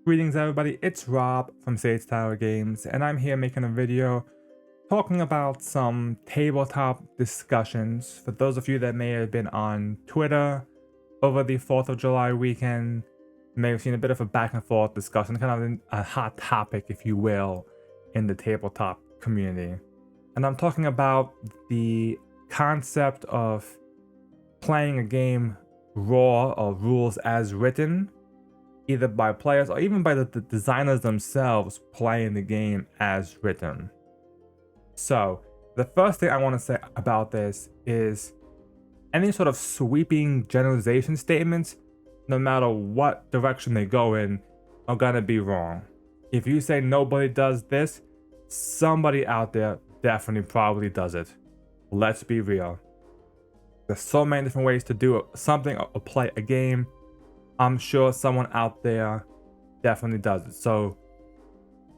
Greetings everybody, it's Rob from Sage Tower Games, and I'm here making a video talking about some tabletop discussions. For those of you that may have been on Twitter over the 4th of July weekend, you may have seen a bit of a back and forth discussion, kind of a hot topic, if you will, in the tabletop community. And I'm talking about the concept of playing a game raw or rules as written, either by players or even by the designers themselves playing the game as written. So the first thing I want to say about this is any sort of sweeping generalization statements, no matter what direction they go in, are gonna be wrong. If you say nobody does this, somebody out there definitely probably does it. Let's be real. There's so many different ways to do something or play a game. I'm sure someone out there definitely does it. So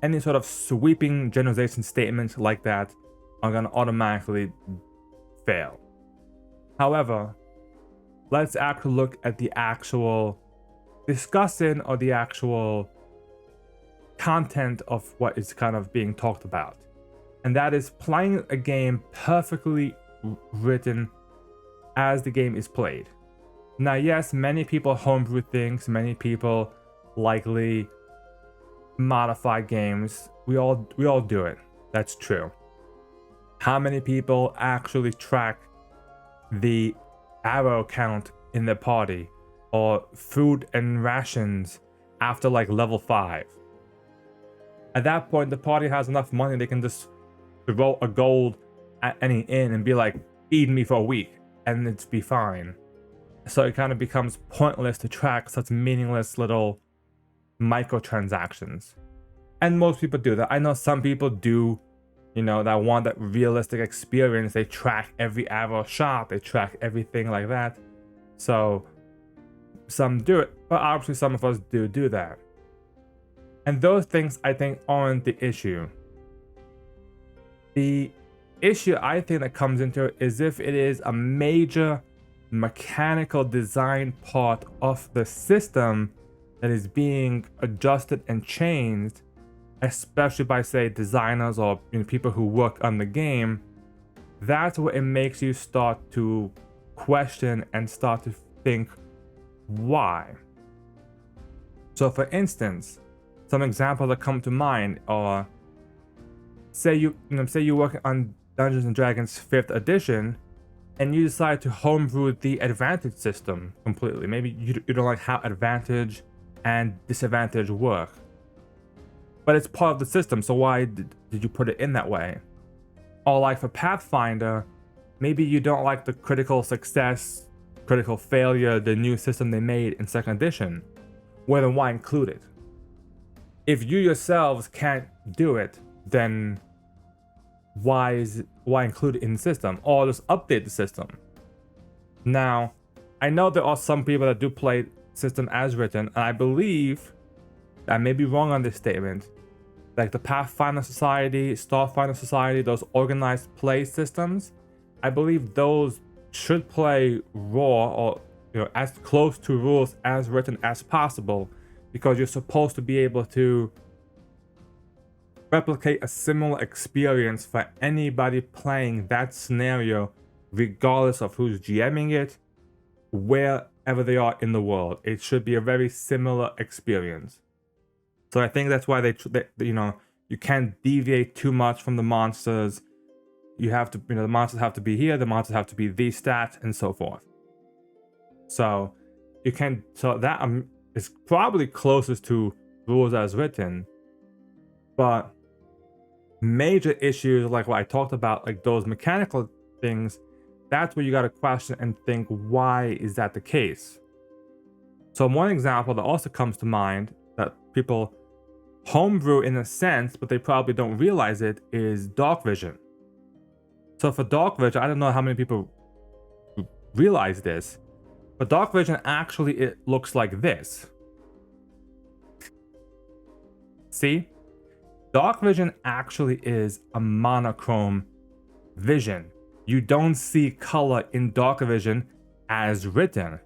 any sort of sweeping generalization statements like that are going to automatically fail. However, let's actually look at the actual discussion or the actual content of what is kind of being talked about. And that is playing a game perfectly written as the game is played. Now, yes, many people homebrew things, many people likely modify games. We all do it. That's true. How many people actually track the arrow count in their party or food and rations after like level 5? At that point, the party has enough money, they can just throw a gold at any inn and be like, feed me for a week, and it's be fine. So it kind of becomes pointless to track such meaningless little microtransactions. And most people do that. I know some people do, that want that realistic experience. They track every arrow shot, they track everything like that. So some do it, but obviously some of us do that. And those things, I think, aren't the issue. The issue I think that comes into it is if it is a major mechanical design part of the system that is being adjusted and changed, especially by, say, designers or people who work on the game. That's where it makes you start to question and start to think why. So for instance, some examples that come to mind are, say you're working on Dungeons and Dragons 5th edition and you decide to homebrew the advantage system completely. Maybe you don't like how advantage and disadvantage work, but it's part of the system, so why did you put it in that way? Or like for Pathfinder, maybe you don't like the critical success, critical failure, the new system they made in 2nd edition. Well, then why include it? If you yourselves can't do it, then why include it in the system, or just update the system? Now, I know there are some people that do play system as written, and I believe, I may be wrong on this statement, like the Pathfinder Society, Starfinder Society, those organized play systems, I believe those should play raw, or as close to rules as written as possible, because you're supposed to be able to replicate a similar experience for anybody playing that scenario, regardless of who's GMing it, wherever they are in the world. It should be a very similar experience. So I think that's why they you can't deviate too much from the monsters. You have to, the monsters have to be here, the monsters have to be these stats, and so forth. So that is probably closest to rules as written. But major issues like what I talked about, like those mechanical things, that's where you got to question and think, why is that the case? So one example that also comes to mind that people homebrew in a sense, but they probably don't realize it, is dark vision. So for dark vision, I don't know how many people realize this, but dark vision actually, it looks like this. See? Dark vision actually is a monochrome vision. You don't see color in dark vision as written.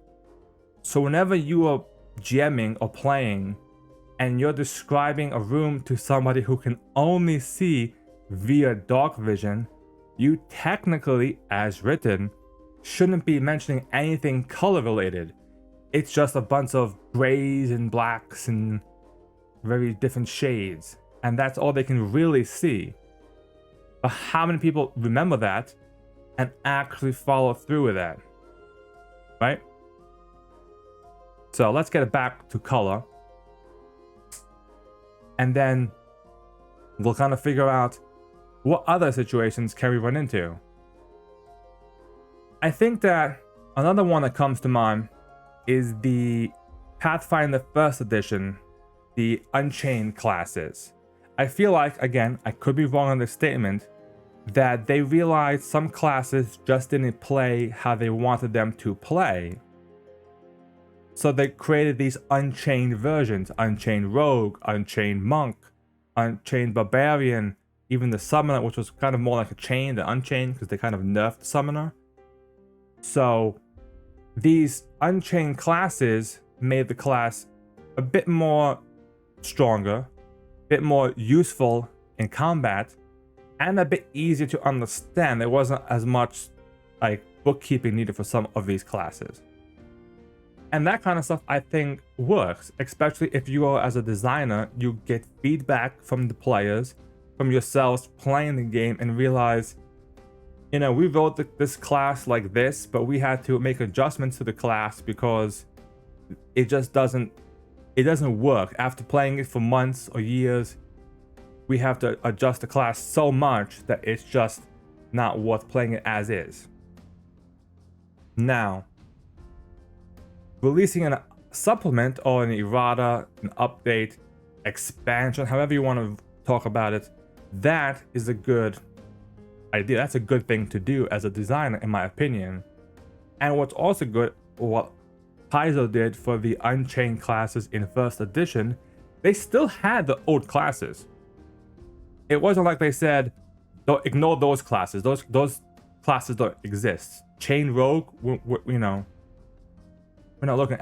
So whenever you are GMing or playing and you're describing a room to somebody who can only see via dark vision, you technically, as written, shouldn't be mentioning anything color related. It's just a bunch of grays and blacks and very different shades, and that's all they can really see. But how many people remember that and actually follow through with that, right? So let's get it back to color, and then we'll kind of figure out what other situations can we run into. I think that another one that comes to mind is the Pathfinder 1st edition, the Unchained classes. I feel like, again, I could be wrong on this statement, that they realized some classes just didn't play how they wanted them to play. So they created these Unchained versions, Unchained Rogue, Unchained Monk, Unchained Barbarian, even the Summoner, which was kind of more like a chain than Unchained because they kind of nerfed the Summoner. So these Unchained classes made the class a bit more stronger, a bit more useful in combat, and a bit easier to understand. There wasn't as much like bookkeeping needed for some of these classes. And that kind of stuff I think works, especially if you are, as a designer, you get feedback from the players, from yourselves playing the game, and realize, you know, we wrote this class like this, but we had to make adjustments to the class because it just doesn't work. After playing it for months or years, we have to adjust the class so much that it's just not worth playing it as is. Now, releasing a supplement or an errata, an update, expansion, however you want to talk about it, that is a good idea. That's a good thing to do as a designer, in my opinion. And what's also good, what Paizo did for the Unchained classes in 1st edition, they still had the old classes. It wasn't like they said, don't ignore those classes. Those classes don't exist. Chain Rogue, you know, we're not looking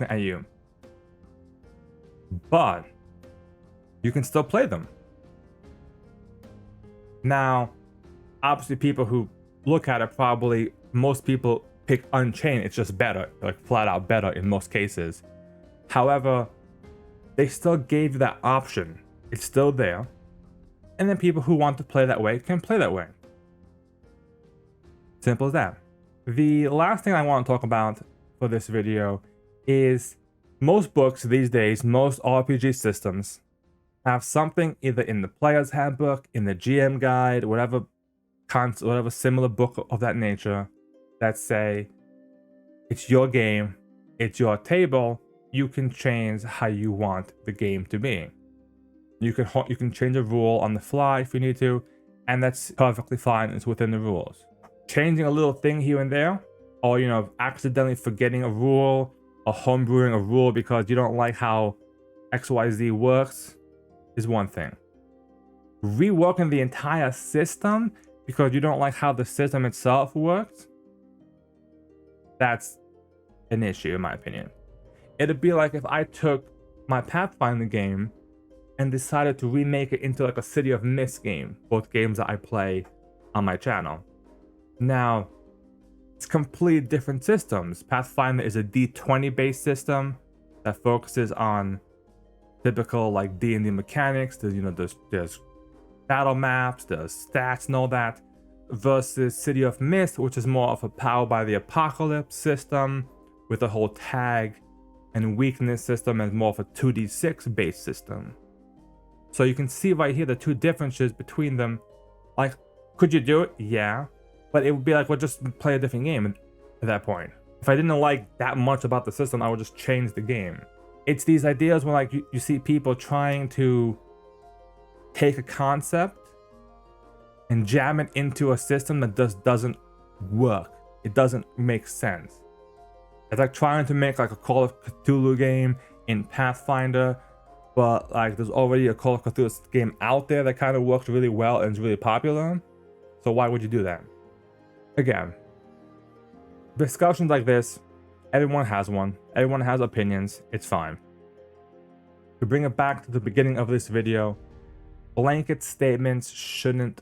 at you. But you can still play them. Now, obviously, people who look at it, probably most people pick Unchained. It's just better, like flat out better in most cases. However, they still gave you that option. It's still there. And then people who want to play that way can play that way. Simple as that. The last thing I want to talk about for this video is most books these days, most RPG systems have something either in the player's handbook, in the GM guide, whatever similar book of that nature, that say it's your game, it's your table, you can change how you want the game to be. You can change a rule on the fly if you need to, and that's perfectly fine. It's within the rules. Changing a little thing here and there, or, you know, accidentally forgetting a rule or homebrewing a rule because you don't like how XYZ works, is one thing. Reworking the entire system because you don't like how the system itself works, that's an issue in my opinion. It'd be like if I took my Pathfinder game and decided to remake it into like a City of Mist game, both games that I play on my channel. Now, it's completely different systems. Pathfinder is a D20 based system that focuses on typical like D&D mechanics. There's, you know, there's battle maps, there's stats and all that, versus City of Mist, which is more of a power by the apocalypse system with a whole tag and weakness system, and more of a 2d6 based system. So you can see right here the two differences between them. Like, could you do it? Yeah. But it would be like, well, just play a different game at that point. If I didn't like that much about the system, I would just change the game. It's these ideas where like you see people trying to take a concept and jam it into a system that just doesn't work. It doesn't make sense. It's like trying to make like a Call of Cthulhu game in Pathfinder, but like there's already a Call of Cthulhu game out there that kind of works really well and is really popular. So why would you do that? Again, discussions like this, everyone has one. Everyone has opinions. It's fine. To bring it back to the beginning of this video, blanket statements shouldn't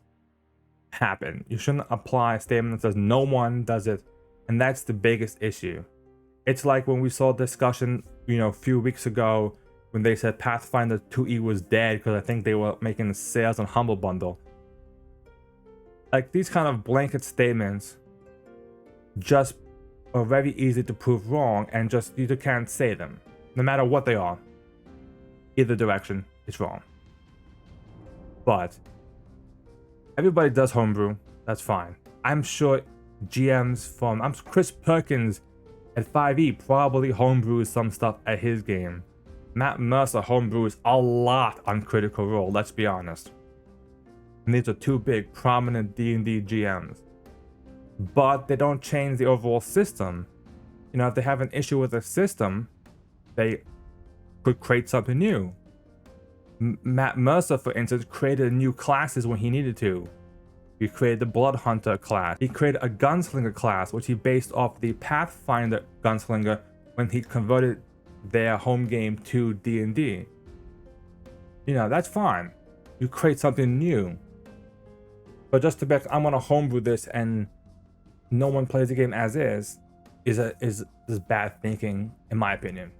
happen. You shouldn't apply a statement that says no one does it, and that's the biggest issue. It's like when we saw discussion, a few weeks ago when they said Pathfinder 2E was dead because I think they were making sales on Humble Bundle. Like, these kind of blanket statements just are very easy to prove wrong, and just you can't say them, no matter what they are. Either direction is wrong. But everybody does homebrew. That's fine. I'm sure GMs Chris Perkins at 5e probably homebrews some stuff at his game. Matt Mercer homebrews a lot on Critical Role, let's be honest. And these are two big, prominent D&D GMs. But they don't change the overall system. If they have an issue with the system, they could create something new. Matt Mercer, for instance, created new classes when he needed to. He created the Blood Hunter class. He created a Gunslinger class, which he based off the Pathfinder Gunslinger when he converted their home game to D&D. That's fine. You create something new. But just to be like, I'm gonna homebrew this and no one plays the game as is bad thinking, in my opinion.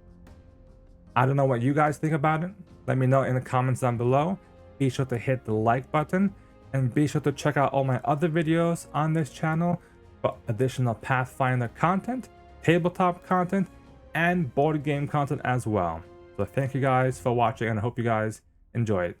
I don't know what you guys think about it. Let me know in the comments down below. Be sure to hit the like button and be sure to check out all my other videos on this channel for additional Pathfinder content, tabletop content, and board game content as well. So thank you guys for watching, and I hope you guys enjoyed.